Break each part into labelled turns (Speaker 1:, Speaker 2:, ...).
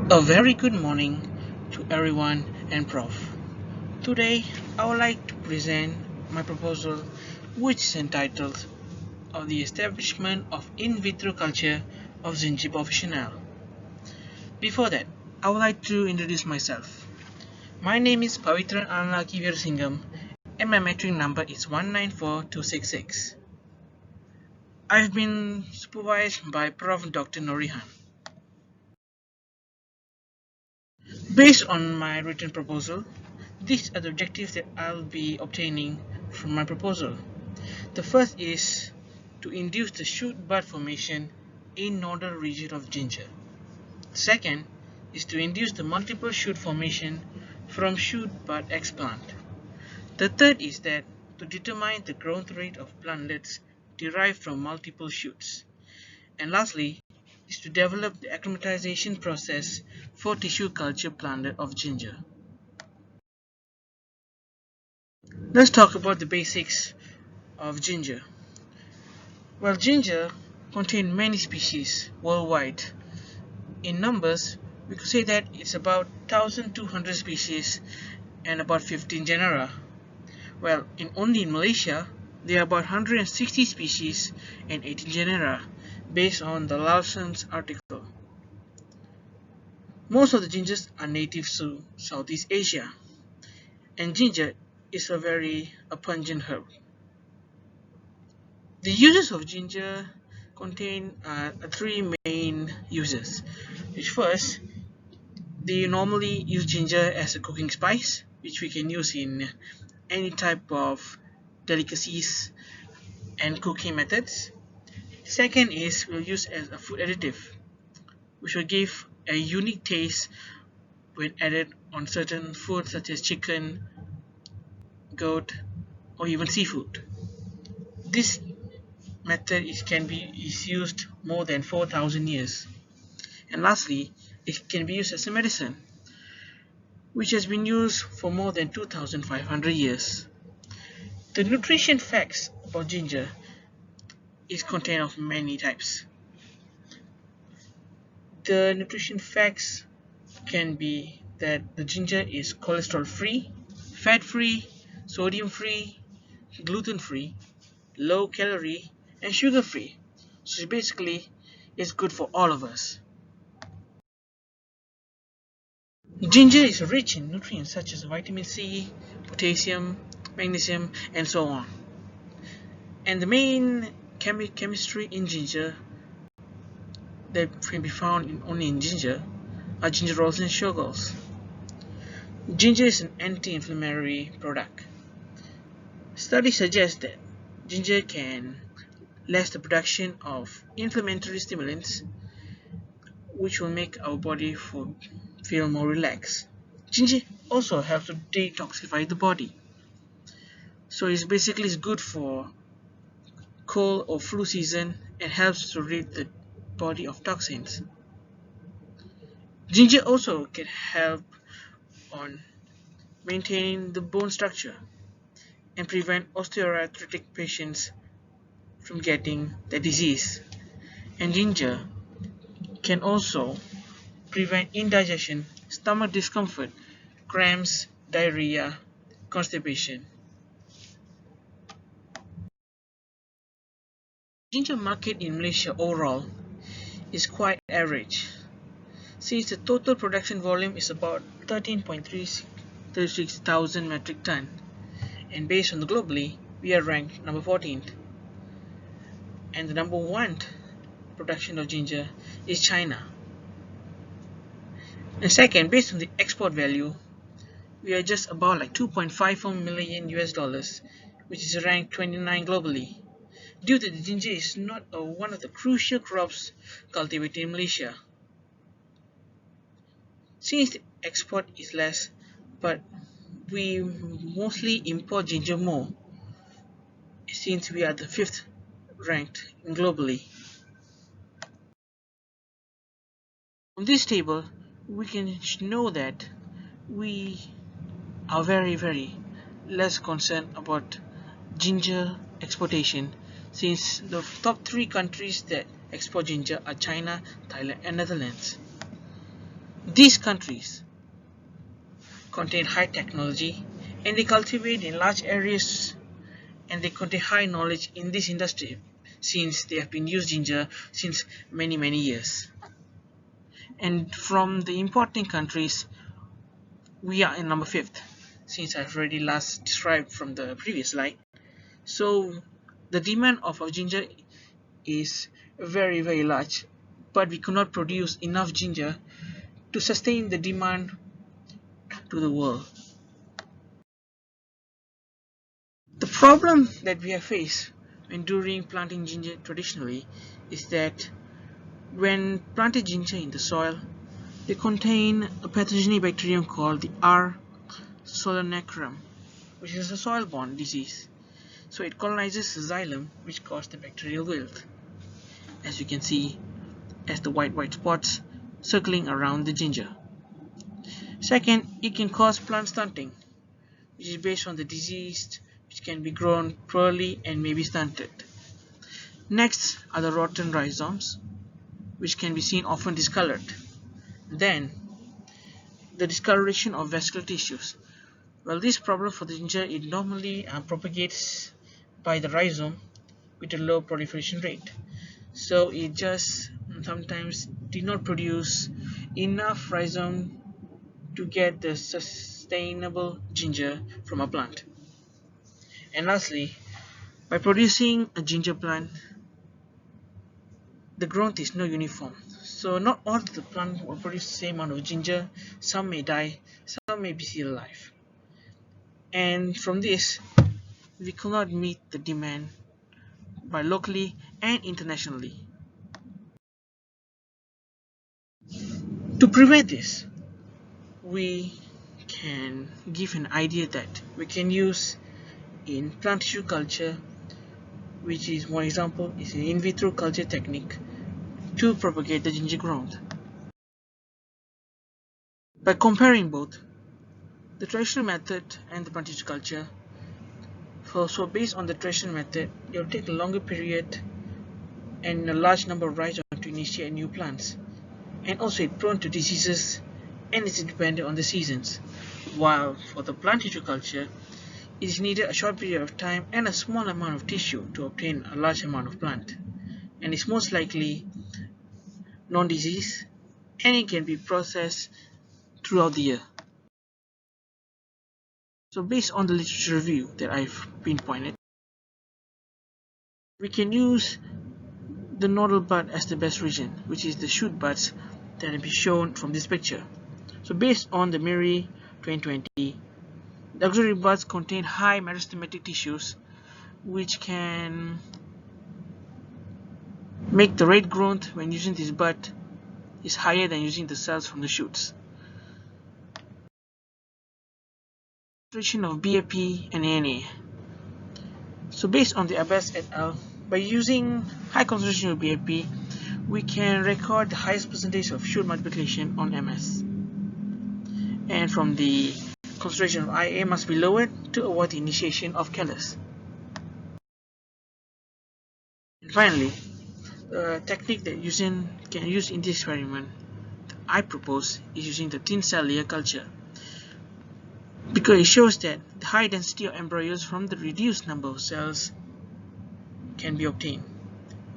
Speaker 1: A very good morning to everyone and Prof. Today I would like to present my proposal, which is entitled of the establishment of in vitro culture of ginger professional. Before that, I would like to introduce myself. My name is Pavitra Anlaki Veerasingam and my metric number is 194266. I've been supervised by Prof. Dr. Norihan. Based on my written proposal, these are the objectives that I'll be obtaining from my proposal. The first is to induce the shoot bud formation in nodal region of ginger. Second is to induce the multiple shoot formation from shoot bud explant. The third is that to determine the growth rate of plantlets derived from multiple shoots. And lastly is to develop the acclimatization process for tissue culture plantlet of ginger. Let's talk about the basics of ginger. Well, ginger contains many species worldwide. In numbers, we could say that it's about 1,200 species and about 15 genera. Well, only in Malaysia, there are about 160 species and 18 genera, based on the Lawson's article. Most of the gingers are native to Southeast Asia, and ginger is a pungent herb. The uses of ginger contain three main uses. Which first, they normally use ginger as a cooking spice, which we can use in any type of delicacies and cooking methods. Second is we'll use as a food additive, which will give a unique taste when added on certain foods such as chicken, goat, or even seafood. This method is used more than 4,000 years. And lastly, it can be used as a medicine, which has been used for more than 2,500 years. The nutrition facts about ginger is contained of many types. The nutrition facts can be that the ginger is cholesterol free, fat free, sodium free, gluten free, low calorie, and sugar free. So basically, it's good for all of us. Ginger is rich in nutrients such as vitamin C, potassium, magnesium, and so on. And the main chemistry in ginger that can be found only in ginger are gingerols and sugars. Ginger is an anti-inflammatory product. Studies suggest that ginger can lessen the production of inflammatory stimulants, which will make our body feel more relaxed. Ginger also helps to detoxify the body. So it's basically good for cold or flu season and helps to rid the body of toxins. Ginger also can help on maintaining the bone structure and prevent osteoarthritic patients from getting the disease. And ginger can also prevent indigestion, stomach discomfort, cramps, diarrhea, constipation. Ginger market in Malaysia overall is quite average, since the total production volume is about 13.36 thousand metric ton, and based on the globally, we are ranked number 14th. And the number one production of ginger is China. And second, based on the export value, we are just about like 2.54 million US dollars, which is ranked 29 globally. Due to the ginger is not one of the crucial crops cultivated in Malaysia. Since the export is less, but we mostly import ginger more, since we are the 5th ranked globally. From this table, we can know that we are very less concerned about ginger exportation, since the top 3 countries that export ginger are China, Thailand, and Netherlands. These countries contain high technology and they cultivate in large areas and they contain high knowledge in this industry since they have been used ginger since many years. And from the importing countries, we are in number 5th since I've already last described from the previous slide. So the demand of our ginger is very large, but we cannot produce enough ginger to sustain the demand to the world. The problem that we have faced when during planting ginger traditionally is that when planted ginger in the soil, they contain a pathogenic bacterium called the R. solonacrum, which is a soil-borne disease. So it colonizes the xylem, which causes the bacterial wilt, as you can see as the white spots circling around the ginger. Second, it can cause plant stunting, which is based on the disease, which can be grown poorly and may be stunted. Next are the rotten rhizomes, which can be seen often discolored. Then, the discoloration of vascular tissues. Well, this problem for the ginger, it normally propagates by the rhizome with a low proliferation rate. So it just sometimes did not produce enough rhizome to get the sustainable ginger from a plant. And lastly, by producing a ginger plant, the growth is not uniform. So not all the plant will produce the same amount of ginger. Some may die, some may be still alive. And from this, we cannot meet the demand by locally and internationally. To prevent this, we can give an idea that we can use in plant tissue culture, which is one example is an in vitro culture technique to propagate the ginger growth. By comparing both the traditional method and the plant tissue culture, so based on the traditional method, it will take a longer period and a large number of rhizomes to initiate new plants, and also it's prone to diseases and it's dependent on the seasons. While for the plant tissue culture, it is needed a short period of time and a small amount of tissue to obtain a large amount of plant, and it's most likely non-disease and it can be processed throughout the year. So based on the literature review that I've pinpointed, we can use the nodal bud as the best region, which is the shoot buds that will be shown from this picture. So based on the MIRI 2020, the auxiliary buds contain high meristematic tissues which can make the rate growth when using this bud is higher than using the cells from the shoots. Concentration of BAP and ANA. So based on the Abbas et al., by using high concentration of BAP, we can record the highest percentage of shoot multiplication on MS. And from the concentration of IA must be lowered to avoid the initiation of callus. And finally, the technique that can use in this experiment that I propose is using the thin cell layer culture, because it shows that the high density of embryos from the reduced number of cells can be obtained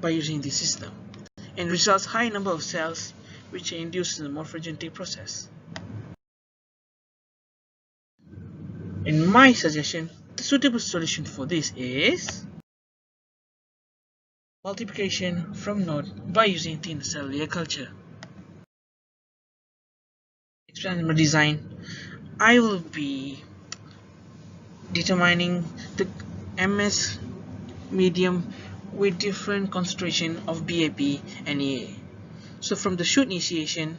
Speaker 1: by using this system, and results high number of cells which induce the morphogenetic process. In my suggestion, the suitable solution for this is multiplication from node by using thin cell layer culture. Experiment design, I will be determining the MS medium with different concentration of BAP and AA. So from the shoot initiation,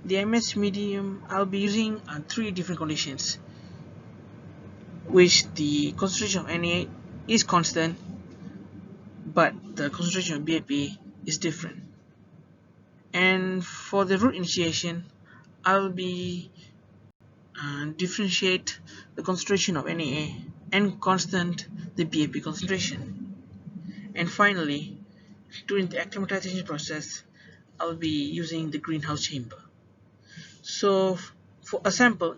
Speaker 1: the MS medium I'll be using 3 different conditions, which the concentration of Na is constant but the concentration of BAP is different. And for the root initiation, I'll be differentiate the concentration of Na and constant the BAP concentration. And finally, during the acclimatization process, I'll be using the greenhouse chamber. So for a sample,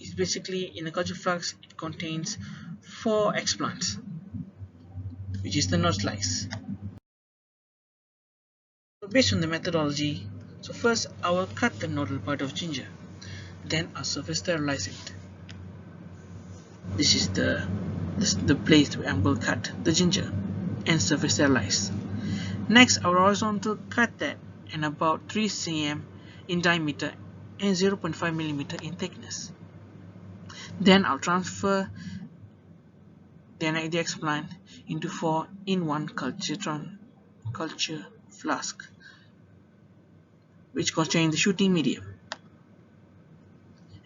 Speaker 1: is basically in a culture flux, it contains 4 explants, which is the node slice. So based on the methodology, so first I will cut the nodal part of ginger, then I'll surface sterilize it. This is the place where I will cut the ginger and surface sterilize. Next, I will horizontal cut that and about 3 cm in diameter and 0.5 mm in thickness. Then I'll transfer the explant into 4 in 1 culture flask, which contain the shooting medium.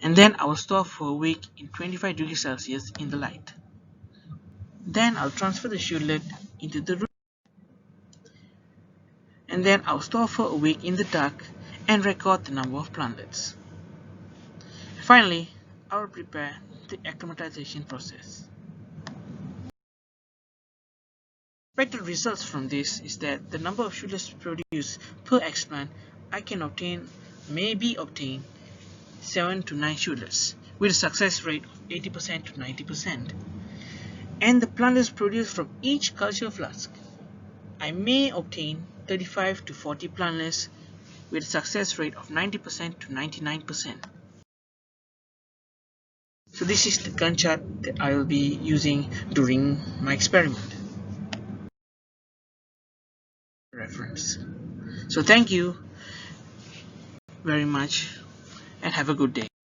Speaker 1: And then I will store for a week in 25 degrees Celsius in the light. Then I'll transfer the shootlet into the room, and then I'll store for a week in the dark and record the number of plantlets. Finally, I will prepare the acclimatization process. Expected results from this is that the number of shootlets produced per explant may be obtained 7 to 9 shootlets with a success rate of 80% to 90%. And the plantlets produced from each culture flask, I may obtain 35 to 40 plantlets with a success rate of 90% to 99%. So this is the Gantt chart that I will be using during my experiment. Reference. So thank you very much and have a good day.